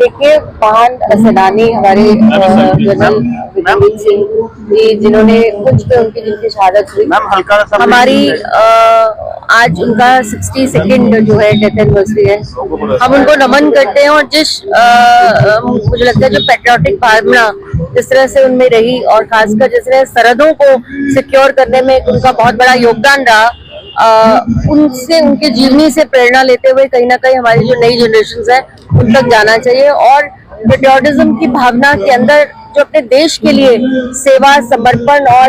देखिए, महान सेनानी हमारे जनरल विक्रम सिंह जी, जिन्होंने कुछ पे उनकी जिनकी शहादत हुई, हमारी आज उनका 62nd जो है डेथ एनिवर्सरी है। हम उनको नमन करते हैं और मुझे लगता है जो पैट्रियोटिक भावना जिस तरह से उनमें रही और खासकर जिस तरह सरहदों को सिक्योर करने में उनका बहुत बड़ा योगदान रहा, उनसे उनके जीवनी से प्रेरणा लेते हुए कहीं ना कहीं हमारी जो नई जनरेशन है उन तक जाना चाहिए और पेट्रियोटिज्म की भावना के अंदर जो अपने देश के लिए सेवा, समर्पण और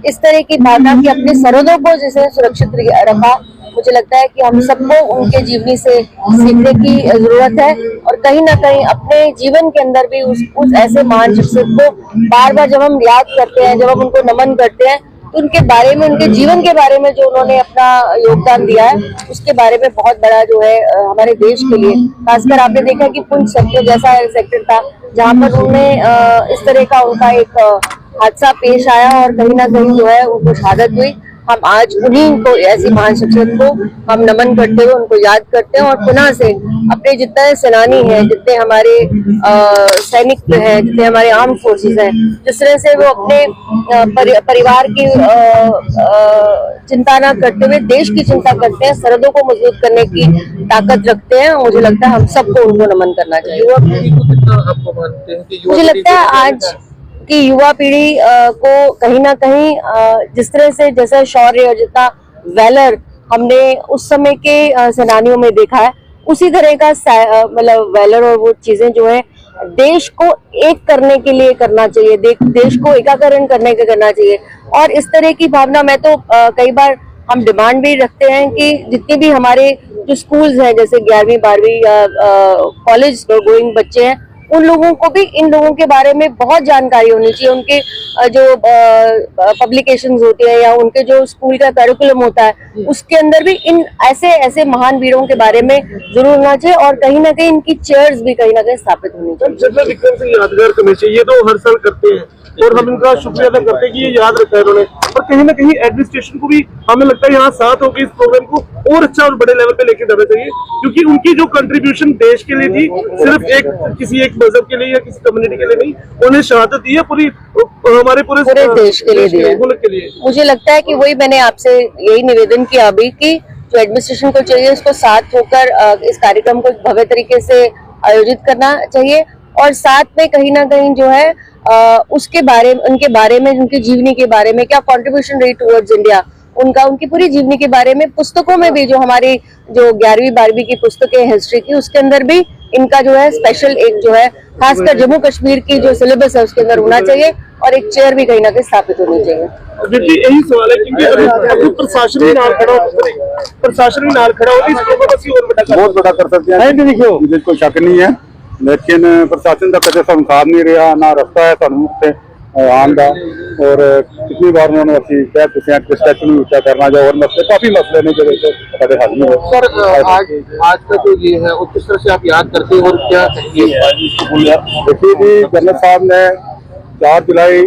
इस तरह की भावना की अपने सरहदों को जैसे सुरक्षित रखा, मुझे लगता है कि हम सबको उनके जीवनी से सीखने की जरूरत है और कहीं ना कहीं अपने जीवन के अंदर भी उस ऐसे महान शख्सियत को बार बार जब हम याद करते हैं, जब हम उनको नमन करते हैं, तो उनके बारे में, उनके जीवन के बारे में जो उन्होंने अपना योगदान दिया है उसके बारे में बहुत बड़ा जो है हमारे देश के लिए, खासकर आपने देखा कि पुंछ सेक्टर जैसा सेक्टर था जहां पर उन्होंने इस तरह का उनका एक हादसा पेश आया और कहीं ना कहीं जो है उनको शहादत हुई। हम आज उन्हीं को, ऐसी महान शख्सियत को हम नमन करते हुए उनको याद करते हैं और पुनः से अपने जितने सेनानी हैं, जितने हमारे सैनिक हैं, जितने हमारे आर्म फोर्सेस हैं, जिस तरह से वो अपने परिवार की चिंता न करते हुए देश की चिंता करते हैं, सरहदों को मजबूत करने की ताकत रखते हैं, मुझे लगता है हम सबको उनको नमन करना चाहिए। मुझे लगता है आज कि युवा पीढ़ी को कहीं ना कहीं जिस तरह से जैसा शौर्य और जितना वैलर हमने उस समय के सेनानियों में देखा है, उसी तरह का मतलब वैलर और वो चीजें जो है देश को एक करने के लिए करना चाहिए, देश को एकीकरण करने के करना चाहिए। और इस तरह की भावना मैं तो कई बार हम डिमांड भी रखते हैं कि जितनी भी हमारे जो स्कूल्स हैं, जैसे 11वीं 12वीं या कॉलेज गोइंग बच्चे हैं, उन लोगों को भी इन लोगों के बारे में बहुत जानकारी होनी चाहिए। उनके जो पब्लिकेशंस होती है या उनके जो स्कूल का करिकुलम होता है उसके अंदर भी इन ऐसे महान वीरों के बारे में जरूर होना चाहिए और कहीं ना कहीं इनकी चेयर्स भी कहीं ना कहीं स्थापित होनी चाहिए। जनरल विक्रम सिंह यादगार कमेटी ये तो हर साल करते हैं और हम इनका शुक्रिया अदा करते हैं कि ये याद रखा है उन्होंने, और कहीं ना कहीं एडमिनिस्ट्रेशन को भी हमें लगता है यहाँ साथ होकर इस प्रोग्राम को और अच्छा और बड़े लेवल पे लेके जाना चाहिए, क्योंकि उनकी जो कंट्रीब्यूशन देश के लिए थी, सिर्फ किसी एक मजहब के लिए या किसी कम्युनिटी के लिए नहीं, उन्हें शहादत दी है हमारे पूरे देश के लिए, मुल्क के लिए। मुझे लगता है कि वही मैंने आपसे यही निवेदन किया अभी कि जो एडमिनिस्ट्रेशन को चाहिए उसको साथ होकर इस कार्यक्रम को भव्य तरीके से आयोजित करना चाहिए और साथ में कहीं ना कहीं जो है उनके बारे में उनकी जीवनी के बारे में क्या कंट्रीब्यूशन रही टुवर्ड्स इंडिया, उनकी पूरी जीवनी के बारे में पुस्तकों में भी, जो हमारी जो 11वीं 12वीं की पुस्तकें हिस्ट्री की, उसके अंदर भी इनका जो है स्पेशल एक जो है खासकर जम्मू कश्मीर की जो सिलेबस है उसके अंदर होना चाहिए और एक चेयर भी कहीं ना कहीं स्थापित होनी चाहिए। यही सवाल है क्योंकि अगर प्रशासन भी नाल खड़ा हो, बहुत बड़ा कर सकते हैं, कोई शक नहीं है, लेकिन प्रशासन का कदे सानू साथ नहीं रहा, ना रास्ता है सानू आन का, और कितनी बार उन्होंने असं कह चुके हैं कि स्टैचू ऊंचा करना या और मसले, काफी मसले ने जो हल नहीं हो। सर आज का जो ये है वो किस तरह से आप याद करते हैं और क्या देखिए जी, जनरल साहब ने 4 जुलाई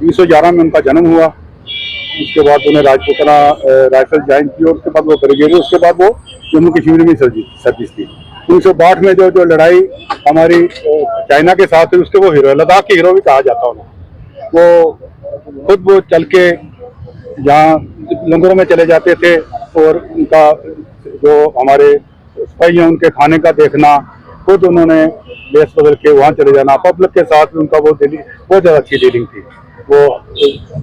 1911 में उनका जन्म हुआ, उसके बाद उन्हें राजपूताना राइफल ज्वाइन की और उसके बाद वो कर गए, उसके बाद वो जम्मू कश्मीर में सर्विस की। 1962 में जो लड़ाई हमारी चाइना के साथ हुई, उसके वो हीरो, लद्दाख के हीरो भी कहा जाता उन्हें, वो खुद वो चल के जहाँ लंगरों में चले जाते थे और उनका जो हमारे सिपाही हैं उनके खाने का देखना, खुद उन्होंने बेस बदल के वहाँ चले जाना, पब्लिक के साथ उनका वो डीलिंग बहुत ज़्यादा अच्छी डीलिंग थी, वो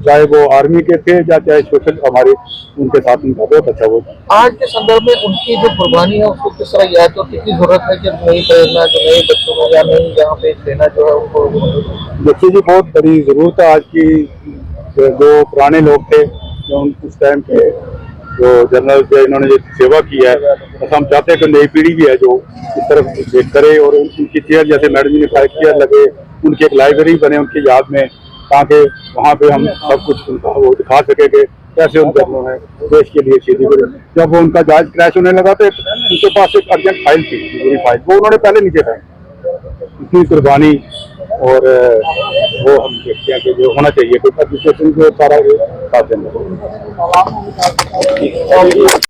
चाहे वो आर्मी के थे या चाहे सोशल, हमारे उनके साथ उनका बहुत अच्छा वो। आज के संदर्भ में उनकी जो कुर्बानी है उसको किस तरह याद, और कितनी जरूरत है कि नई प्रेरणा जो नए बच्चों में या नई यहाँ पे देना जो है उनको। देखिए जी, बहुत बड़ी जरूरत है आज की, जो पुराने लोग थे जो उस टाइम के जो जनरल थे, इन्होंने जो सेवा की है, तो हम चाहते हैं कि नई पीढ़ी भी है जो इस तरफ देख करे और उनकी चेयर, जैसे मैडम जी ने कहा चेयर लगे, उनकी एक लाइब्रेरी बने उनकी याद में, ताकि वहाँ पे हम सब कुछ उनका वो दिखा सके कि कैसे उन जनों ने देश के लिए शहीदी करी। जब वो उनका जहाज क्रैश होने लगा तो उनके पास एक अर्जेंट फाइल थी, पूरी फाइल, वो उन्होंने पहले नहीं देखा। इतनी कुर्बानी और वो हम देखते हैं कि जो होना चाहिए कोई एडमिनिस्ट्रेशन को सारा साथ देना।